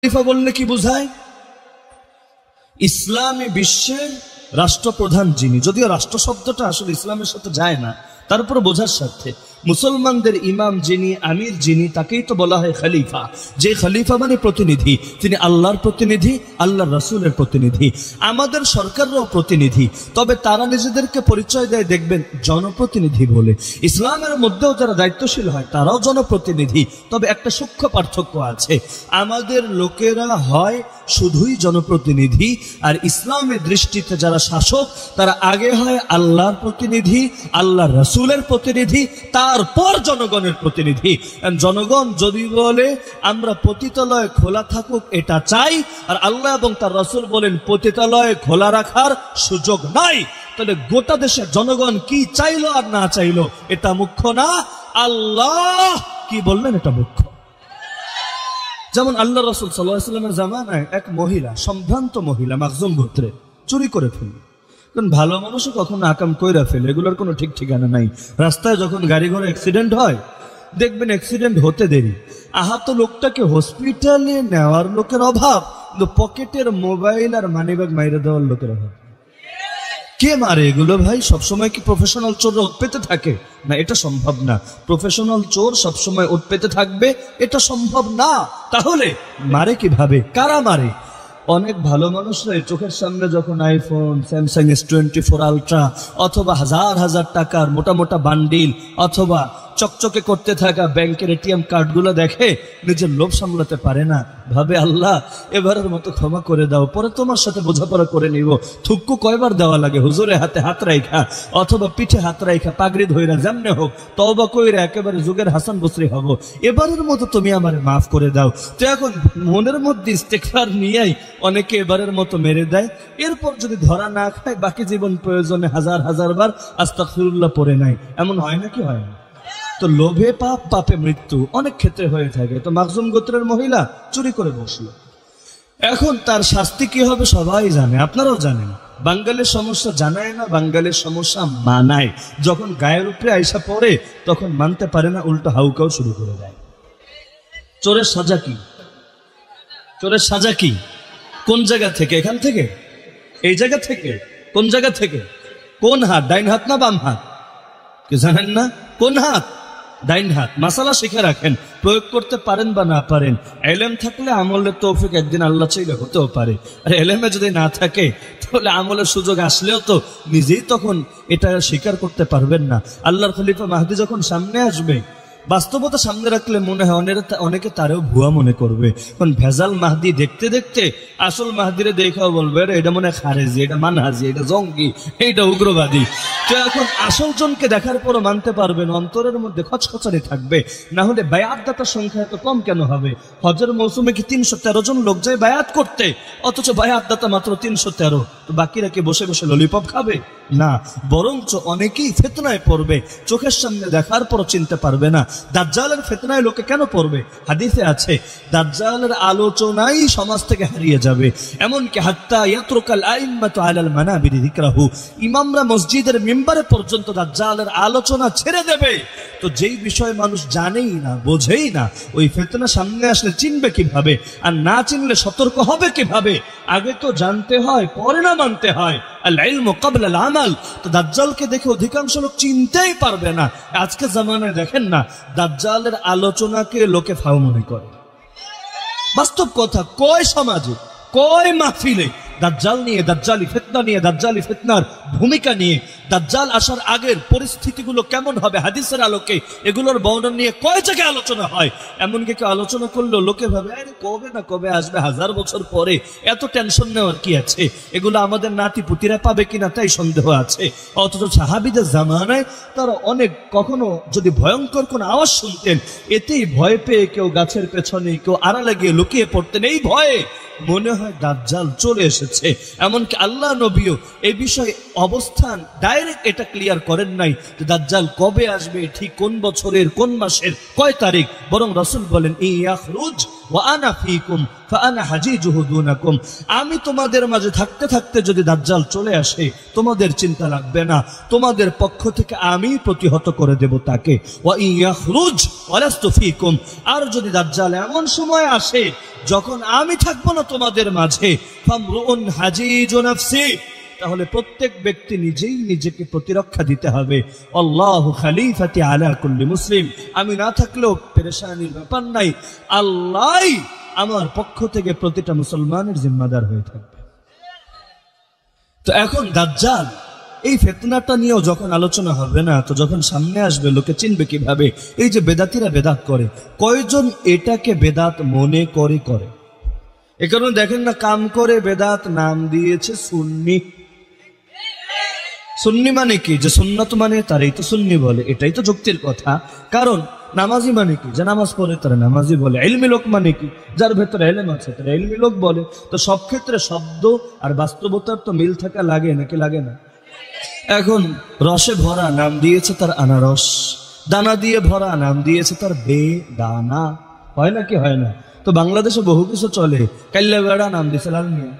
খলিফা বললে কি বোঝায়? ইসলামী বিশ্বের রাষ্ট্রপ্রধান যিনি, যদিও রাষ্ট্র শব্দটা আসলে ইসলামের সাথে যায় না, তারপরে বোঝার সাথে মুসলমানদের ইমাম যিনি, আমির যিনি, তাকেই তো বলা হয় খলিফা। যে খলিফা মানে প্রতিনিধি, তিনি আল্লাহর প্রতিনিধি, আল্লাহর রাসূলের প্রতিনিধি। আমাদের সরকাররাও প্রতিনিধি, তবে তারা নিজেদেরকে পরিচয় দেয় দেখবেন জনপ্রতিনিধি বলে। ইসলামের মধ্যেও যারা দায়িত্বশীল হয় তারাও জনপ্রতিনিধি, তবে একটা সূক্ষ্ম পার্থক্য আছে। আমাদের লোকেরা হয় শুধুই জনপ্রতিনিধি, আর ইসলামের দৃষ্টিতে যারা শাসক তারা আগে হয় আল্লাহর প্রতিনিধি, আল্লাহর রাসূলের প্রতিনিধি, তারপর জনগণের প্রতিনিধি। জনগণ যদি বলে আমরা পতিতালয় খোলা থাকুক এটা চাই, আর আল্লাহ এবং তার রাসূল বলেন পতিতালয় খোলা রাখার সুযোগ নাই, তাহলে গোটা দেশের জনগণ কি চাইলো আর না চাইলো এটা মুখ্য না, আল্লাহ কি বললেন এটা মুখ্য। যেমন আল্লাহ রাসূল সাল্লাল্লাহু আলাইহি ওয়াসাল্লামের জামানায় এক মহিলা, সম্ভ্রান্ত মহিলা, মাখজুম গোত্রে, চুরি করে ফেলল। কারণ ভালো মানুষও কখনো আকাম কইরা ফেলে, এগুলোর কোনো ঠিক ঠিকানা নাই। রাস্তায় যখন গাড়ি ঘোড়া অ্যাক্সিডেন্ট হয় দেখবেন অ্যাক্সিডেন্ট হতে দেরি, আহত লোকটাকে হসপিটালে নেওয়ার লোকের অভাব, কিন্তু পকেটের মোবাইল আর মানিব্যাগ মাইরে দেওয়ার লোকের অভাব। কে মারে এগুলো ভাই? সবসময় কি প্রফেশনাল চোররা ওত পেতে থাকে? না, এটা সম্ভব না। প্রফেশনাল চোর সবসময় ওত পেতে থাকবে এটা সম্ভব না। তাহলে মারে কিভাবে, কারা মারে? অনেক ভালো মানুষরা চোখের সামনে যখন আইফোন, স্যামসাং S24 আলট্রা অথবা হাজার হাজার টাকার মোটা মোটা বান্ডিল অথবা চকচকে করতে থাকা ব্যাংকের এটিএম কার্ডগুলো দেখে নিজের লোভ সামলাতে পারে না, ভাবে আল্লাহ এবারের মতো ক্ষমা করে দাও, পরে তোমার সাথে বোঝাপড়া করে নিব। থুক্কু কয়বার দেওয়া লাগে? হুজুরের হাতে হাত রাইখা অথবা পিঠে হাত রাইখা, পাগড়ি ধইরা, যেমনে হোক তওবা কইরা একেবারে যুগের হাসান বসরি হব, এবারের মতো তুমি আমারে মাফ করে দাও। তো এখন মনের মধ্যে ইস্তেগফার নিয়েই অনেকে এবারের মতো মেরে দেয়, এরপর যদি ধরা না খায় বাকি জীবন প্রয়োজনে হাজার হাজার বার আস্তাগফিরুল্লাহ পড়ে নাই। এমন হয় নাকি? হয় না। তো লোভে পাপ, পাপে মৃত্যু অনেক ক্ষেত্রে হয়ে থাকে। তো মাখজুম গোত্রের মহিলা চুরি করে বসলো, এখন তার শাস্তি কি হবে সবাই জানে, আপনারাও জানেন। বাঙালির সমস্যা জানায় না, বাঙালির সমস্যা মানায়। যখন গায়ের উপরে আইসা পড়ে তখন মানতে পারে না, উল্টো হাউকাও শুরু করে দেয়। চোরের সাজা কি? চোরের সাজা কি? কোন জায়গা থেকে? এখান থেকে, এই জায়গা থেকে? কোন জায়গা থেকে? কোন হাত? ডাইন হাত না বাম হাত? কি জানেন না? কোন হাত? ডাইন হাত। মাসালা শিখে রাখেন, প্রয়োগ করতে পারেন বা না পারেন। এলেম থাকলে আমলের তৌফিক একদিন আল্লাহ চাইলে হতেও পারে, আর এলেমে যদি না থাকে তাহলে আমলের সুযোগ আসলেও তো নিজেই তখন এটা স্বীকার করতে পারবেন না। আল্লাহর খলিফা মাহদী যখন সামনে আসবে, বাস্তবতা সামনে রাখলে মনে হয় অনেকে তারেও ভুয়া মনে করবে। কারণ ভেজাল মাহদী দেখতে দেখতে আসল মাহদীরে দেখাও বলবে এটা মনে হয় খারেজি, এটা মানহাজি, এটা জঙ্গি, এটা উগ্রবাদী। তো এখন আসল জনকে দেখার পরও মানতে পারবেন, অন্তরের মধ্যে খচখচানি থাকবে। না হলে বায়াত দাতার সংখ্যা এত কম কেন হবে? হজের মৌসুমে কি 313 জন লোক যায় বায়াত করতে, অথচ বায়াত দাতা মাত্র 313। তো বাকিরা কি বসে বসে ললিপপ খাবে? না, বরঞ্চ অনেকেই ফিতনায় পড়বে, চোখের সামনে দেখার পরও চিনতে পারবে না। দাজ্জালের ফিতনায় লোকে কেন পড়বে? হাদিসে আছে দাজ্জালের আলোচনাই সমাজ থেকে হারিয়ে যাবে, এমনকি হাত্তা ইয়াতরুকাল আইম্মাতু আলাল মানাবিরি যিকরাহু, ইমামরা মসজিদের মিম্বারে পর্যন্ত দাজ্জালের আলোচনা ছেড়ে দেবে। তো যেই বিষয় মানুষ জানেই না, বোঝেই না, ওই ফিতনা সামনে আসলে চিনবে কিভাবে? আর না চিনলে সতর্ক হবে কিভাবে? আগে তো জানতে হয়, পরে না মানতে হয়। আল ইলমু ক্বাবলা আল আমাল। তো দাজ্জালকে দেখে অধিকাংশ লোক চিনতেই পারবে না। আজকে জামানায় দেখেন না, দাজ্জালের আলোচনাকে লোকে ফাও মনে করে। বাস্তব কথা, কয় সমাজে, কয় মাহফিলে দাজ্জাল নিয়ে, দাজ্জালি ফিতনা নিয়ে, দাজ্জালি ফিতনার ভূমিকা নিয়ে, দাজ্জাল আসার আগের পরিস্থিতিগুলো কেমন হবে হাদিসের আলোকে, এগুলোর বর্ণনা নিয়ে কয় জায়গায় আলোচনা হয়। এমনকি কেউ আলোচনা করলেও লোকে ভাবে আরে কবে না কবে আসবে, 1000 বছর পরে, এত টেনশন নেওয়ার কি আছে? এগুলো আমাদের নাতি পুতিরা পাবে কিনা তাই সন্দেহ আছে। অথচ সাহাবীদের জামানায় তারা অনেক, কখনো যদি ভয়ঙ্কর কোন আওয়াজ শুনতেন এতেই ভয় পেয়ে কেউ গাছের পেছনে, কেউ আড়ালে গিয়ে লুকিয়ে পড়তেন, এই ভয়ে মনে হয় দাজ্জাল চলে এসেছে। এমনকি আল্লাহ নবীও এই বিষয়ে অবস্থান ডাইরেক্ট এটা ক্লিয়ার করেন নাই যে দাজ্জাল কবে আসবে, ঠিক কোন বছরের, কোন মাসের, কয় তারিখ, বরং রাসূল বলেন ইয়াখরুজ ওয়া আনা ফীকুম ফাআনা হাজিজুহু দুনাকুম। আমি তোমাদের মাঝে থাকতে থাকতে যদি দাজ্জাল চলে আসে তোমাদের চিন্তা লাগবে না, তোমাদের পক্ষ থেকে আমি প্রতিহত করে দেব তাকে। ওয়া ইয়াখরুজ ওয়ালাস্তু ফীকুম, আর যদি দাজ্জাল এমন সময় আসে যখন আমি থাকবো না তোমাদের মাঝে, ফামরুউন হাজিজু নাফসি, তাহলে প্রত্যেক ব্যক্তি নিজেই নিজেকে প্রতিরক্ষা দিতে হবে। আল্লাহু খলিফাতি আলা কুল্লি মুসলিম, আমি না থাকলেও পেরেশানির ব্যাপার নাই, আল্লাহ আমার পক্ষ থেকে প্রতিটা মুসলমানের জিম্মাদার হয়ে থাকবে। তো এখন দাজ্জাল এই ফিতনাটা নিয়েও যখন আলোচনা হবে না, তো যখন সামনে আসবে লোকে চিনবে কিভাবে? এই যে বেদাতিরা বেদাত করে, কয়জন এটাকে বেদাত মনে করে করে? এ কারণে দেখেন না, কাম করে বেদাত নাম দিয়েছে সুন্নি। সুন্নি মানে কি? যে সুন্নাত মানে তারাই তো সুন্নি বলে, এটাই তো যুক্তির কথা। কারণ নামাজি মানে কি? যে নামাজ পড়ে তারা নামাজি বলে। ইলমি লোক মানে কি? যার ভেতরে ইলম আছে তারা ইলমি লোক বলে। তো সব ক্ষেত্রে শব্দ আর বাস্তবতার তো মিল থাকা লাগে নাকি লাগে না? এখন রসে ভরা নাম দিয়েছে তার আনারস, দানা দিয়ে ভরা নাম দিয়েছে তার বেদানা। হয় না কি হয় না? তো বাংলাদেশে বহু কিছু চলে, কাল্লা বেড়া নাম দিছে লাল মিয়া,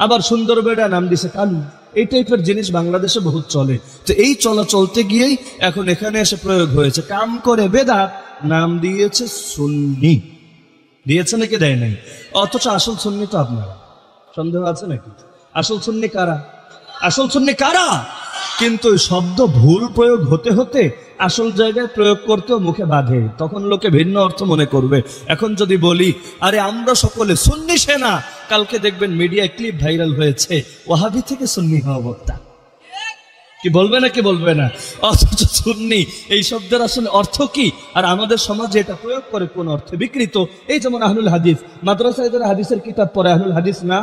আবার সুন্দর বেড়া নাম দিছে কালু। এই টাইপের জিনিস বাংলাদেশে বহুত চলে। তো এই চলা চলতে গিয়েই এখন এখানে এসে প্রয়োগ হয়েছে, কাম করে বেদাত নাম দিয়েছে সুন্নি। দিয়েছে নাকি দেয় নাই? অথচ আসল সুন্নি তো আপনারা। সন্দেহ আছে নাকি? আসল সুন্নি কারা? আসল সুন্নি কারা? কিন্তু শব্দ ভুল প্রয়োগ হতে হতে আসল জায়গায় প্রয়োগ করতেও মুখে বাঁধে, তখন লোকে ভিন্ন অর্থ মনে করবে। এখন যদি বলি আরে আমরা সকলে সুন্নি সেনা, কালকে দেখবেন মিডিয়ায় ক্লিপ ভাইরাল হয়েছে ওয়াহাবি থেকে সুন্নি হওয়া বক্তা। কি বলবে না? কি বলবে না? অথচ সুন্নি এই শব্দের আসলে অর্থ কি, আর আমাদের সমাজে এটা প্রয়োগ করে কোন অর্থে বিকৃত। এই যেমন আহলুল হাদিস, মাদ্রাসায় যারা হাদিসের কিতাব পড়ে আহলুল হাদিস না?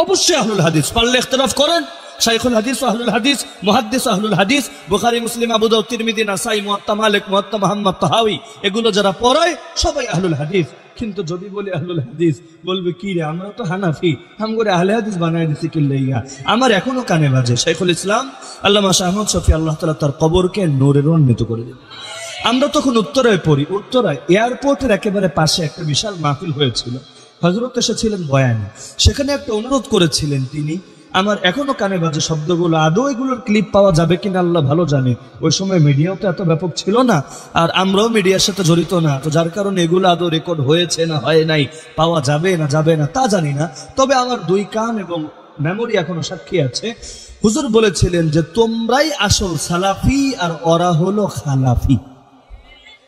অবশ্যই আহলুল হাদিস। পারলে ইখতিলাফ করেন, শাইখুল হাদিস আহলুল হাদিস, মুহাদ্দিস আহলুল হাদিস, বুখারী মুসলিম আবু দাউদ তিরমিজি নাসাই মুয়াত্তা মালিক মুয়াত্তা মুহাম্মদ তাহাউই, এগুলো যারা পড়ায় সবাই আহলুল হাদিস। কিন্তু যদি বলি আহলুল হাদিস, বলবে কি রে আমরা তো হানাফি, হাম করে আহলে হাদিস বানায় দিছি কিল্লাইয়া। আমার এখনো কানে বাজে শাইখুল ইসলাম আল্লামা শাহ আহমদ শফি আল্লাহ তাআলা তার কবরকে নূরে রঞ্জিত করে দিন। আমরা তখন উত্তরায় পড়ি, উত্তরায় এয়ারপোর্টের একেবারে পাশে একটা বিশাল মাহফিল হয়েছিল, হযরত এসেছিলেন বয়ানে। সেখানে একটা অনুরোধ করেছিলেন তিনি, আমার এখনো কানে বাজে শব্দগুলো। আদৌ এগুলোর ক্লিপ পাওয়া যাবে কিনা আল্লাহ ভালো জানে। ওই সময় মিডিয়াও তো এত ব্যাপক ছিল না, আর আমরাও মিডিয়ার সাথে জড়িত না, তো যার কারণে এগুলো আদৌ রেকর্ড হয়েছে না হয় নাই, পাওয়া যাবে না যাবে না তা জানি না। তবে আমার দুই কান এবং মেমোরি এখনো সাক্ষী আছে। হুজুর বলেছিলেন যে তোমরাই আসল সালাফি আর ওরা হলো খালাফি।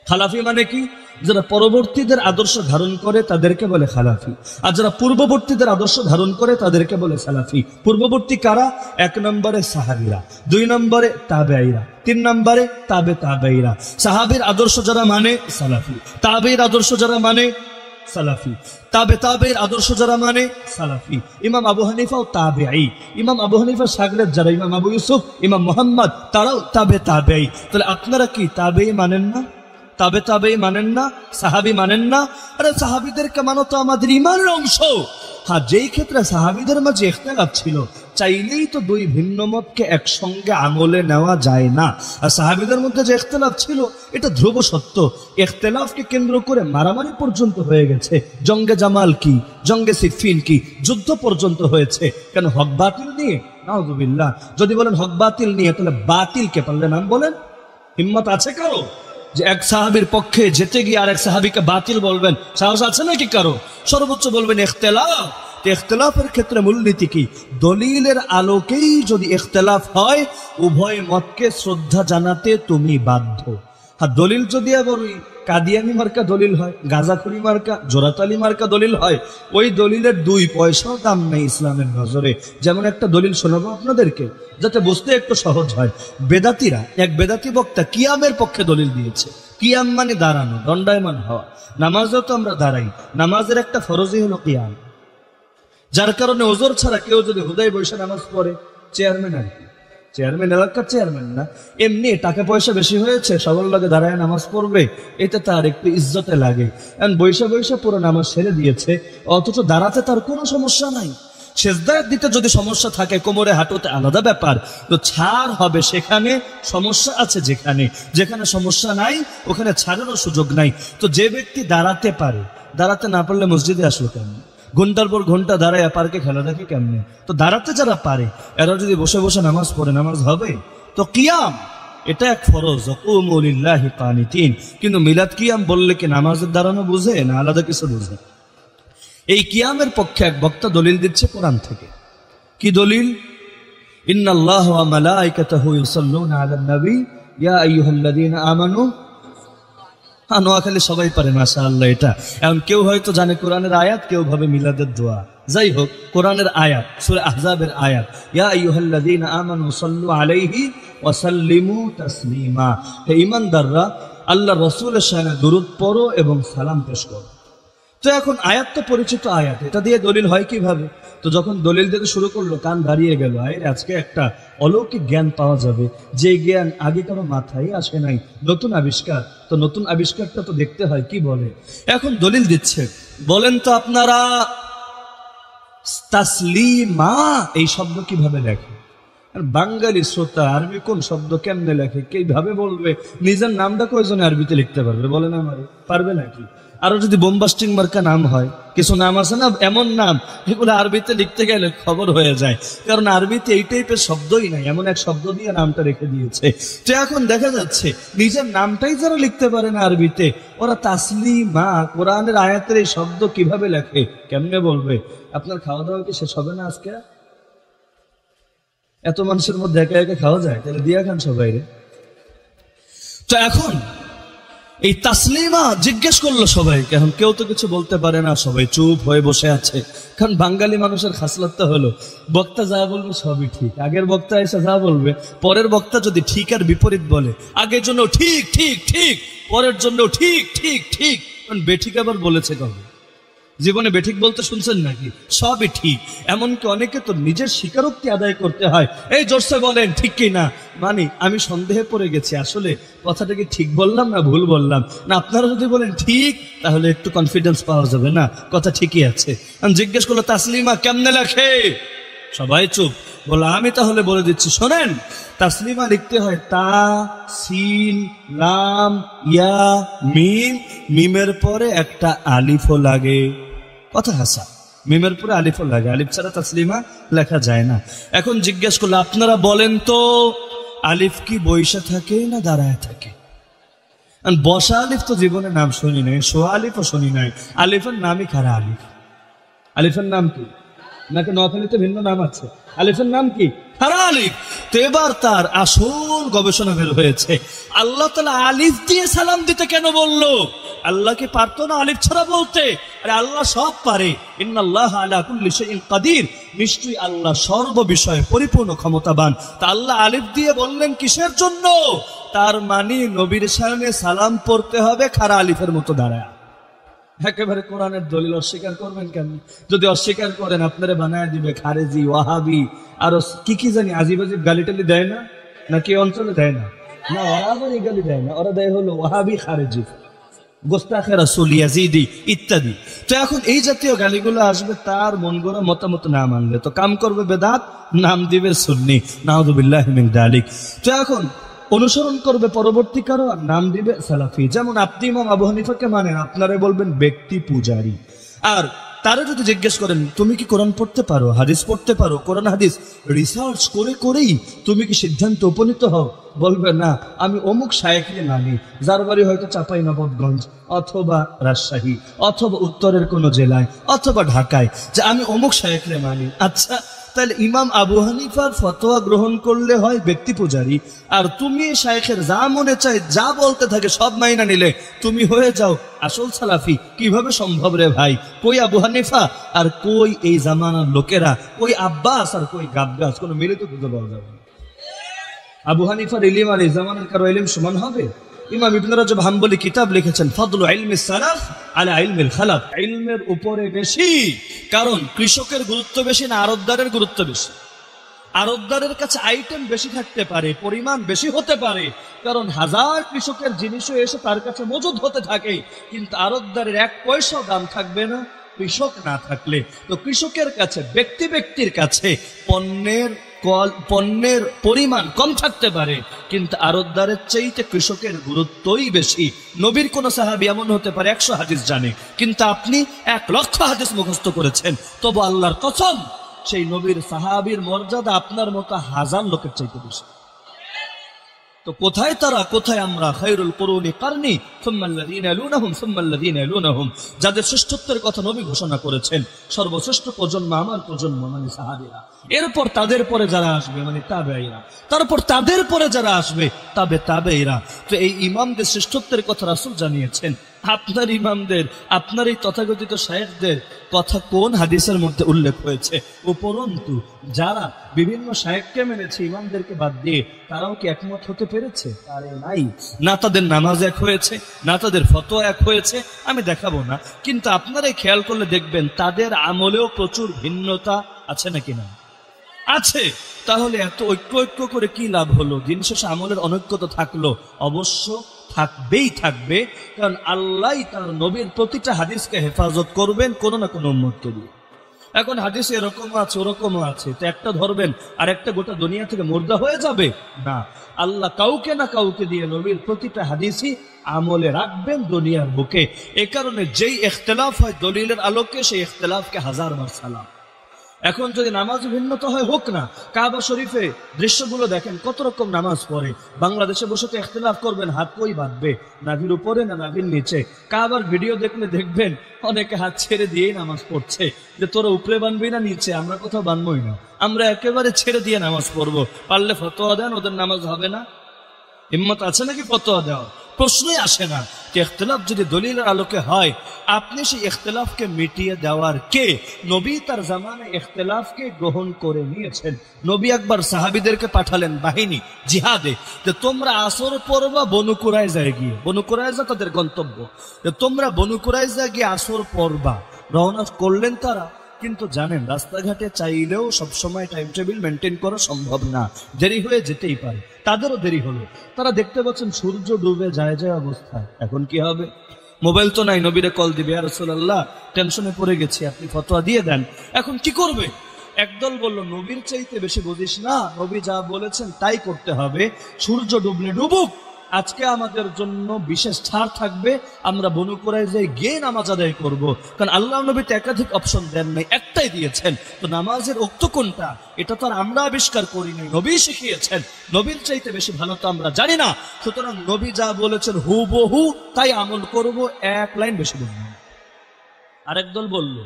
খালাফি মানে কি? যারা পরবর্তীদের আদর্শ ধারণ করে তাদেরকে বলে খালাফি, আর যারা পূর্ববর্তীদের আদর্শ ধারণ করে তাদেরকে বলে সালাফি। পূর্ববর্তী কারা? 1 নম্বরে সাহাবীরা, 2 নম্বরে তাবেঈরা, 3 নম্বরে তাবে তাবেঈরা। সাহাবীর আদর্শ যারা মানে সালাফি, তাবেঈর আদর্শ যারা মানে সালাফি, তাবে তাবেঈর আদর্শ যারা মানে সালাফি। ইমাম আবু হানিফাও তাবেঈ, ইমাম আবু হানিফার শাগরেদ যারা ইমাম আবু ইউসুফ, ইমাম মুহাম্মদ, তারাও তাবে তাবেঈ। তাহলে আপনারা কি তাবেঈ মানেন না? তাবে তাবেঈ মানেন না? সাহাবী মানেন না? আরে সাহাবীদেরকে মানো তো আমাদের ঈমানের অংশ। হ্যাঁ, যেই ক্ষেত্রে সাহাবীদের মাঝে ইখতিলাফ ছিল, চাইলেই তো দুই ভিন্ন মতকে একসঙ্গে আমলে নেওয়া যায় না। আর সাহাবীদের মধ্যে যে ইখতিলাফ ছিল এটা ধ্রুব সত্য। ইখতিলাফকে কেন্দ্র করে মারামারি পর্যন্ত হয়ে গেছে। জঙ্গে জামাল কি, জঙ্গে সিফিন কি, যুদ্ধ পর্যন্ত হয়েছে। কেন? হক বাতিল নিয়ে? নাউযুবিল্লাহ। যদি বলেন হক বাতিল নিয়ে, তাহলে বাতিলকে পারলে নাম বলেন। হিম্মত আছে কারো যে এক সাহাবীর পক্ষে যেতে গিয়ে আর এক সাহাবীকে বাতিল বলবেন? সাহস আছে নাকি কারো? সর্বোচ্চ বলবেন ইখতিলাফ। ইখতিলাফের ক্ষেত্রে মূলনীতি কি? দলিলের আলোকেই যদি ইখতিলাফ হয়, উভয় মতকে শ্রদ্ধা জানাতে তুমি বাধ্য। আর দলিল যদি আবার ওই কাদিয়ানি মার্কা দলিল হয়, গাজাখুরি মার্কা, জোরাতালি মার্কা দলিল হয়, ওই দলিলের 2 পয়সাও দাম নেই ইসলামের নজরে। যেমন একটা দলিল শোনাবো আপনাদেরকে যাতে বুঝতে একটু সহজ হয়। বেদাতিরা, এক বেদাতি বক্তা কিয়ামের পক্ষে দলিল দিয়েছে। কিয়াম মানে দাঁড়ানো, দণ্ডায়মান হওয়া। নামাজেও তো আমরা দাঁড়াই, নামাজের একটা ফরজই হলো কিয়াম। যার কারণে ওজোর ছাড়া কেউ যদি হুদায় বসে নামাজ পড়ে, চেয়ারম্যান আর কি, চেয়ারম্যান এলাকার চেয়ারম্যান না, এমনি টাকা পয়সা বেশি হয়েছে, সবার লগে দাঁড়ায় নামাজ পড়বে, এটা তার একটু ইজ্জতে লাগে। কারণ বৈশা বৈশা পুরো নামাজ সেরে দিয়েছে, অথচ দাঁড়াতে তার কোনো সমস্যা নাই। সেজদায় দিতে যদি সমস্যা থাকে, কোমরে হাঁটুতে আলাদা ব্যাপার, তো ছাড় হবে সেখানে, সমস্যা আছে যেখানে। যেখানে সমস্যা নাই ওখানে ছাড়েরও সুযোগ নাই। তো যে ব্যক্তি দাঁড়াতে পারে, দাঁড়াতে না পারলে মসজিদে আসলো কেমনে? ঘন্টার পর ঘন্টা দাঁড়ায় পার্কে খেলা দেখে কেমনে? তো দাঁড়াতে যারা পারে এরা যদি বসে বসে নামাজ পড়ে, নামাজ হবে? তো কিয়াম এটা এক ফরজ, কুমু লিল্লাহি কানিতিন। কিন্তু মিলাদ কিয়াম বললে কি নামাজের দাঁড়ানো বুঝে না আলাদা কিছু বুঝে? এই কিয়ামের পক্ষে এক বক্তা দলিল দিচ্ছে কোরআন থেকে। কি দলিল? ইন্নাল্লাহা ওয়া মালাইকাতাহু ইউসাল্লুনা আলান নবী ইয়া আইয়ুহাল্লাযীনা আমানু। নোয়াখালী সবাই পারে মাশাআল্লাহ এটা। এখন কেউ হয়তো জানে কোরআনের আয়াত, কেউ ভাবে মিলাদের দোয়া। যাই হোক, কোরআনের আয়াত, সূরা আহজাবের আয়াত, ইয়া আইয়ুহাল্লাযীনা আমানু সাল্লু আলাইহি ওয়া সাল্লিমু তাসলিমা। হে ঈমানদাররা, আল্লাহর রাসূলের শানে দুরূদ পড়ো এবং সালাম পেশ করো। তো এখন আয়াত তো পরিচিত আয়াত, এটা দিয়ে দলিল হয় কিভাবে? তো যখন দলিল দিতে শুরু করলো কান দাঁড়িয়ে গেল। আজকে একটা অলৌকিক জ্ঞান পাওয়া যাবে, যে জ্ঞান আগে কারো মাথায় আসে নাই, নতুন আবিষ্কার। তো নতুন আবিষ্কারটা তো দেখতে হয় কি বলে। এখন দলিল দিচ্ছে, বলেন তো আপনারা তাসলিমা এই শব্দ কিভাবে লেখে? আর বাঙালি শ্রোতা আরবি কোন শব্দ কেমনে লেখে কিভাবে বলবে? নিজের নামটা কয়জনে আরবিতে লিখতে পারবে বলেন? আমারে পারবে নাকি? আরো যদি বোম্বাস্টিং মার্কা নাম হয়, কিছু নাম আছে না এমন নাম, এগুলো আরবিতে লিখতে গেলে খবর হয়ে যায়, কারণ আরবিতে এই টাইপের শব্দই নাই, এমন এক শব্দ দিয়ে নামটা রেখে দিয়েছে। তো এখন দেখা যাচ্ছে নিজের নামটাই যারা লিখতে পারে না আরবিতে, ওরা তাসলিমা কোরআনের আয়াতের এই শব্দ কিভাবে লেখে, কেমনে বলবে? আপনার খাওয়া দাওয়া কি শেষ হবে না আজকে? এত মানুষের মধ্যে একা একা খাওয়া যায়? তাহলে দিয়া খান সবাই রে। তো এখন এই তাসলিমা জিজ্ঞেস করলো সবাইকে। এখন কেউ তো কিছু বলতে পারে না, সবাই চুপ হয়ে বসে আছে। কারণ বাঙালি মানুষের খাসলতটা হলো বক্তা যা বলবে সবই ঠিক। আগের বক্তা এসে যা বলবে, পরের বক্তা যদি ঠিক আর বিপরীত বলে, আগের জন্য ঠিক ঠিক ঠিক, পরের জন্য ঠিক ঠিক ঠিক। বেঠিক আবার বলেছে কবে? জীবনে বেঠিক বলতে শুনছেন নাকি? সবই ঠিক। এমনকি অনেকে তো নিজের স্বীকারোক্তি আদায় করতে হয়, এই জোরসে বলেন ঠিক কি না। মানে আমি সন্দেহে পড়ে গেছি, আসলে কথাটা কি ঠিক বললাম না ভুল বললাম। না আপনারা যদি বলেন ঠিক, তাহলে একটু কনফিডেন্স পাওয়া যাবে না, কথা ঠিকই আছে। আমি জিজ্ঞেস করলো তাসলিমা কেমনে লেখে? সবাই চুপ। বলো আমি তাহলে বলে দিচ্ছি, শোনেন। তাসলিমা লিখতে হয় তা সিন লাম ইয়া মিম, মিমের পরে একটা আলিফও লাগে। কথা হাসা, মিমের পরে আলিফও লাগে, আলিফ ছাড়া তাসলিমা লেখা যায় না। এখন জিজ্ঞেস করলো আপনারা বলেন তো আলিফ কি বইসা থাকে না দাঁড়ায় থাকে? বসা আলিফ তো জীবনে নাম শুনি নাই, সোয়া আলিফও শুনি নাই। আলিফের নামই খারা আলিফ। আলিফের নাম কি? নাকি নোয়াখালীতে ভিন্ন নাম আছে? আলিফের নাম কি? খারা আলিফ। তো এবার তার আসল গবেষণা বের হয়েছে, আল্লাহ তাআলা আলিফ দিয়ে সালাম দিতে কেন বললো? আল্লাহ কি পারতো না আলিফ ছাড়া বলতে? আরে আল্লাহ সব পারে। ইন্নাল্লাহা আলা কুল্লি শাইইন কাদির, নিশ্চয়ই আল্লাহ সর্ব বিষয়ে পরিপূর্ণ ক্ষমতাবান। তা আল্লাহ আলিফ দিয়ে বললেন কিসের জন্য? তার মানে নবীর সামনে সালাম পড়তে হবে খারা আলিফের মতো দাঁড়ায়। একেবারে কোরআনের দলিল অস্বীকার করবেন কেন? যদি অস্বীকার করেন আপনারা বানায় দিবে খারেজি, ওয়াহাবি, আরো কি কি জানি আজিব আজিব গালিটালি দেয় না? নাকি অঞ্চলে দেয় না? না, ওরা আবার এই গালি দেয় না, ওরা দেয় হলো ওয়াহাবি, খারেজি, গোস্তাখে রাসূল, ইয়াজিদি ইত্যাদি। তো এখন এই জাতীয় গালিগুলো আসবে তার মন গড়া মতামত না মানলে, তো কাম করবে বেদাত, নাম দিবে সুন্নি, নাউযুবিল্লাহি মিন যালিক। তো এখন অনুসরণ করবে পরবর্তী কারো আর নাম দিবে সালাফি। যেমন আপনি ইমাম আবু হানিফাকে মানেন, আপনারা বলবেন ব্যক্তি পূজারী। আর তারা যদি জিজ্ঞেস করেন তুমি কি কোরআন পড়তে পারো, হাদিস পড়তে পারো, কোরআন হাদিস রিসার্চ করে করেই তুমি কি সিদ্ধান্ত উপনীত হও, বলবে না আমি অমুক শায়েখকে মানি, যার বাড়ি হয়তো চাঁপাইনবাবগঞ্জ অথবা রাজশাহী অথবা উত্তরের কোনো জেলায় অথবা ঢাকায়, যে আমি অমুক শায়েখকে মানি। আচ্ছা, তাহলে ইমাম আবু হানিফার ফতোয়া গ্রহণ করলে হয় ব্যক্তি পূজারী, আর তুমি শায়েখের যা মনে চায় যা বলতে থাকে সব মাইনা নিলে তুমি হয়ে যাও আসল সালাফি। কিভাবে সম্ভব রে ভাই? কই আবু হানিফা আর কই এই জামানার লোকেরা, কই আব্বাস আর কই গাবগাস, কোনো মিলে তো খুঁজে পাওয়া যাবে না। আবু হানিফার ইলম আর এই জামানার কারো ইলম সমান হবে? ইমাম ইবনে রাজব হাম্বলি কিতাব লিখেছেন ফাদলু ইলমিস সালাফ আলা ইলমিল খালাফ, ইলমের উপরে বেশি। কারণ কৃষকের গুরুত্ব বেশি না আড়তদারের গুরুত্ব বেশি? আড়তদারের কাছে আইটেম বেশি থাকতে পারে, পরিমাণ বেশি হতে পারে, কারণ হাজার কৃষকের জিনিসও এসে তার কাছে মজুদ হতে থাকে, কিন্তু আড়তদারের এক পয়সাও দাম থাকবে না কৃষক না থাকলে। তো কৃষকের কাছে ব্যক্তির কাছে পণ্যের পণ্যের পরিমাণ কম থাকতে পারে, কিন্তু আড়তদারের চাইতে কৃষকের গুরুত্বই বেশি। নবীর কোন সাহাবী এমন হতে পারে 100 হাদিস জানে, কিন্তু আপনি 1,00,000 হাদিস মুখস্থ করেছেন, তবু আল্লাহর কসম সেই নবীর সাহাবীর মর্যাদা আপনার মতো 1000 লোকের চাইতে বেশি। তো কোথায় তারা, কোথায় আমরা? খায়রুল কুরুনি কারনি সুম্মাল্লাযীনা ইয়ালুনাহুম সুম্মাল্লাযীনা ইয়ালুনাহুম, যাদের শ্রেষ্ঠত্বের কথা নবী ঘোষণা করেছেন, সর্বশ্রেষ্ঠ প্রজন্ম আমার প্রজন্ম মানে সাহাবীরা, এরপর তাদের পরে যারা আসবে মানে তাবেঈরা, তারপর তাদের পরে যারা আসবে তাবেঈরা। তো এই ইমামদের শ্রেষ্ঠত্বের কথা রাসূল জানিয়েছেন। আপনার ইমামদের, আপনার এই তথাকথিত শায়েখদের কথা কোন হাদিসের মধ্যে উল্লেখ হয়েছে? উপরন্তু যারা বিভিন্ন শায়েখকে মেনেছে ইমামদেরকে বাদ দিয়ে, তারাও কি একমত হতে পেরেছে? আরে নাই। না তাদের নামাজ এক হয়েছে, না তাদের ফতোয়া এক হয়েছে, আমি দেখাবো না, কিন্তু আপনারাই খেয়াল করলে দেখবেন তাদের আমলেও প্রচুর ভিন্নতা আছে নাকি না? আছে। তাহলে এত ঐক্য করে কি লাভ হলো? দিন শেষে আমলের অনৈক্যতা থাকলো, অবশ্য থাকবেই থাকবে, কারণ আল্লাহ তার নবীর প্রতিটা হাদিসকে হেফাজত করবেন কোনো না কোনো উম্মতকে দিয়ে। এখন হাদিসে এরকমও আছে ওরকমও আছে, তো একটা ধরবেন আর একটা গোটা দুনিয়া থেকে মুর্দা হয়ে যাবে না। আল্লাহ কাউকে না কাউকে দিয়ে নবীর প্রতিটা হাদিসই আমলে রাখবেন দুনিয়ার বুকে। এ কারণে যেই ইখতিলাফ হয় দলিলের আলোকে, সেই ইখতিলাফকে 1000 বার সালাম। এখন যদি নামাজ ভিন্নতা হয় হোক না, কাবা শরীফে দৃশ্যগুলো দেখেন কত রকম নামাজ পড়ে। বাংলাদেশে বসে তো ইখতিলাফ করবেন হাত কই বাঁধবে, নাভির উপরে না নাভির নিচে। কাবার ভিডিও দেখলে দেখবেন অনেকে হাত ছেড়ে দিয়েই নামাজ পড়ছে, যে তোরা উপরে বাঁধবি না নিচে, আমরা কোথাও বাঁধবই না, আমরা একেবারে ছেড়ে দিয়ে নামাজ পড়বো। পারলে ফতোয়া দেন, ওদের নামাজ হবে না? হিম্মত আছে নাকি ফতোয়া দেওয়া? প্রশ্নই আসে না। ইখতিলাফ যদি দলিলের আলোকে হয়, আপনি সেই ইখতিলাফকে মিটিয়ে দেওয়ার কে? নবী তার জামানে ইখতিলাফকে গ্রহণ করে নিয়েছেন। নবী একবার সাহাবীদেরকে পাঠালেন বাহিনী জিহাদে, যে তোমরা আসর পড়বা বনু কুরাইজায় গিয়ে। বনু কুরাইজা তাদের গন্তব্য, যে তোমরা বনু কুরাইজা গিয়ে আসর পড়বা। রওনা করলেন তারা, কিন্তু জানেন রাস্তাঘাটে চাইলেও সবসময় টাইম টেবিল মেনটেন করা সম্ভব না, দেরি হয়ে যেতেই পারে। তাদেরও দেরি হলো। তারা দেখতে পাচ্ছেন সূর্য ডুবে যায় অবস্থায়। এখন কি হবে? মোবাইল তো নাই, নবীরে কল দিবে, ইয়া রাসূলুল্লাহ টেনশনে পড়ে গেছি, আপনি ফতোয়া দিয়ে দেন। এখন কি করবে? একদল বলল, নবীর চাইতে বেশি বুঝিস না, নবী যা বলেছেন তাই করতে হবে। সূর্য ডুবলে ডুবুক, আজকে আমাদের জন্য বিশেষ ছাড় থাকবে, আমরা বনু কুরাইজায় গিয়ে নামাজ আদায় করবো। কারণ আল্লাহ নবী তো একাধিক অপশন দেন নাই, একটাই দিয়েছেন। তো নামাজের ওক্ত কোনটা, এটা তো আর আমরা আবিষ্কার করি নাই, নবী শিখিয়েছেন। নবীর চাইতে বেশি ভালো তো আমরা জানি না। সুতরাং নবী যা বলেছেন হুবহু তাই আমল করব, এক লাইন বেশি বলব না। আরেক দল বলল,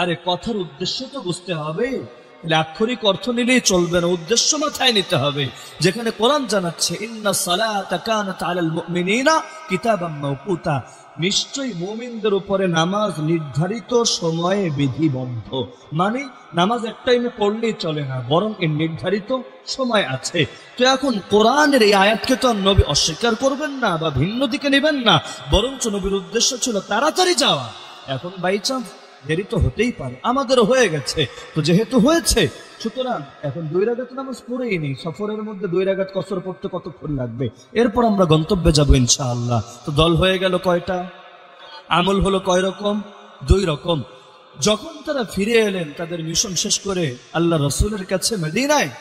আরে কথার উদ্দেশ্য তো বুঝতে হবে, আক্ষরিক অর্থ নিলেই চলবে না, উদ্দেশ্য মাথায় নিতে হবে। যেখানে কোরআন জানাচ্ছে ইন্না সালাতা কানাত আলাল মুমিনিনা কিতাবাম মাওকুতা, নিশ্চয়ই মুমিনদের উপরে নামাজ নির্ধারিত সময়ে বিধিবদ্ধ। মানে নামাজ এক টাইমে পড়লেই চলে না, বরং এর নির্ধারিত সময় আছে। তো এখন কোরআনের এই আয়াতকে তো নবী অস্বীকার করবেন না বা ভিন্ন দিকে নেবেন না, বরঞ্চ নবীর উদ্দেশ্য ছিল তাড়াতাড়ি যাওয়া। এখন বাই চান্স দেরি তো হতেই পারে, আমাদেরও হয়ে গেছে। তো যেহেতু হয়েছে, সুতরাং এখন 2 রাকাত নামাজ পড়েই নেই। সফরের মধ্যে 2 রাকাত কসর পড়তে কতক্ষণ লাগবে? এরপর আমরা গন্তব্যে যাবো ইনশাআল্লাহ। তো দল হয়ে গেল কয়টা? আমল হলো কয় রকম? 2 রকম। যখন তারা ফিরে এলেন তাদের মিশন শেষ করে আল্লাহ রসুলের কাছে মদিনায়,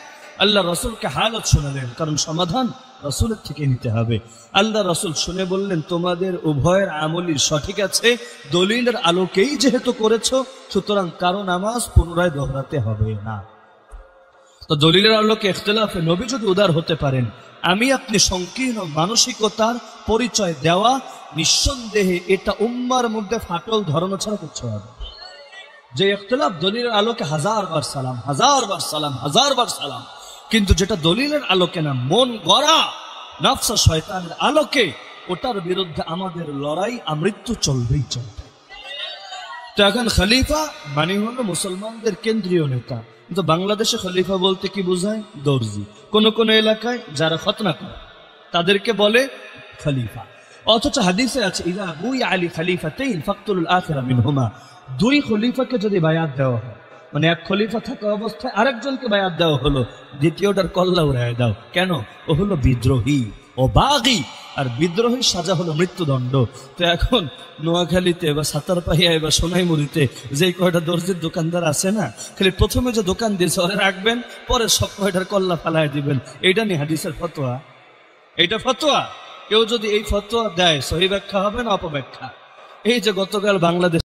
আল্লাহ রসুলকে হালত শোনালেন, কারণ সমাধান রসুলের থেকে নিতে হবে। আল্লাহ রসুল শুনে বললেন, তোমাদের উভয়ের আমলই সঠিক আছে, দলিলের আলোকেই যেহেতু করেছো, সুতরাং কারো নামাজ পুনরায় দোহরাতে হবে না। তো দলিলের আলোকে ইখতিলাফে নবী যদি উদার হতে পারেন, আমি আপনি সংকীর্ণ মানসিকতার পরিচয় দেওয়া, নিঃসন্দেহে এটা উম্মার মধ্যে ফাটল ধরানো ছাড়া কিছু হবে। যে ইখতিলাফ দলিলের আলোকে 1000 বার সালাম, 1000 বার সালাম, 1000 বার সালাম, কিন্তু যেটা দলিলের আলোকে না, মন গড়া নফস শয়তানের আলোকে, ওটার বিরুদ্ধে আমাদের লড়াই আমৃত্যু চলবেই চলবে। তো এখন খলিফা মানে হলো মুসলমানদের কেন্দ্রীয় নেতা, কিন্তু বাংলাদেশে খলিফা বলতে কি বোঝায়? দর্জি। কোন কোন এলাকায় যারা খতনা করে তাদেরকে বলে খলিফা। অথচ হাদিসে আছে ইযা বুইয়া আলী খলিফাতাইন ফাকতুল আখিরা মিনহুমা, 2 খলিফাকে যদি বায়াত দেওয়া হয়, মানে এক খলিফা থাকা অবস্থায় আরেকজনকে বায়াত দেওয়া হলো, দ্বিতীয়টার কল্লা উড়ায় দাও। কেন? ও হলো বিদ্রোহী ও বাগী। আর বিদ্রোহীর সাজা হলো মৃত্যুদণ্ড। তো এখন নোয়াখালীতে বা সাতারপাহিয়ায় বা সোনাইমুড়িতে যে কয়টা দর্জির দোকানদার আছে না, খালি প্রথমে যে দোকান দিয়েছে ওরা রাখবেন, পরে সব কয়টার কল্লা ফালায় দিবেন। এইটা নিয়ে হাদিসের ফতোয়া? এইটা ফতোয়া? কেউ যদি এই ফতোয়া দেয় সহি ব্যাখ্যা হবে না অপব্যাখ্যা? এই যে গতকাল বাংলাদেশ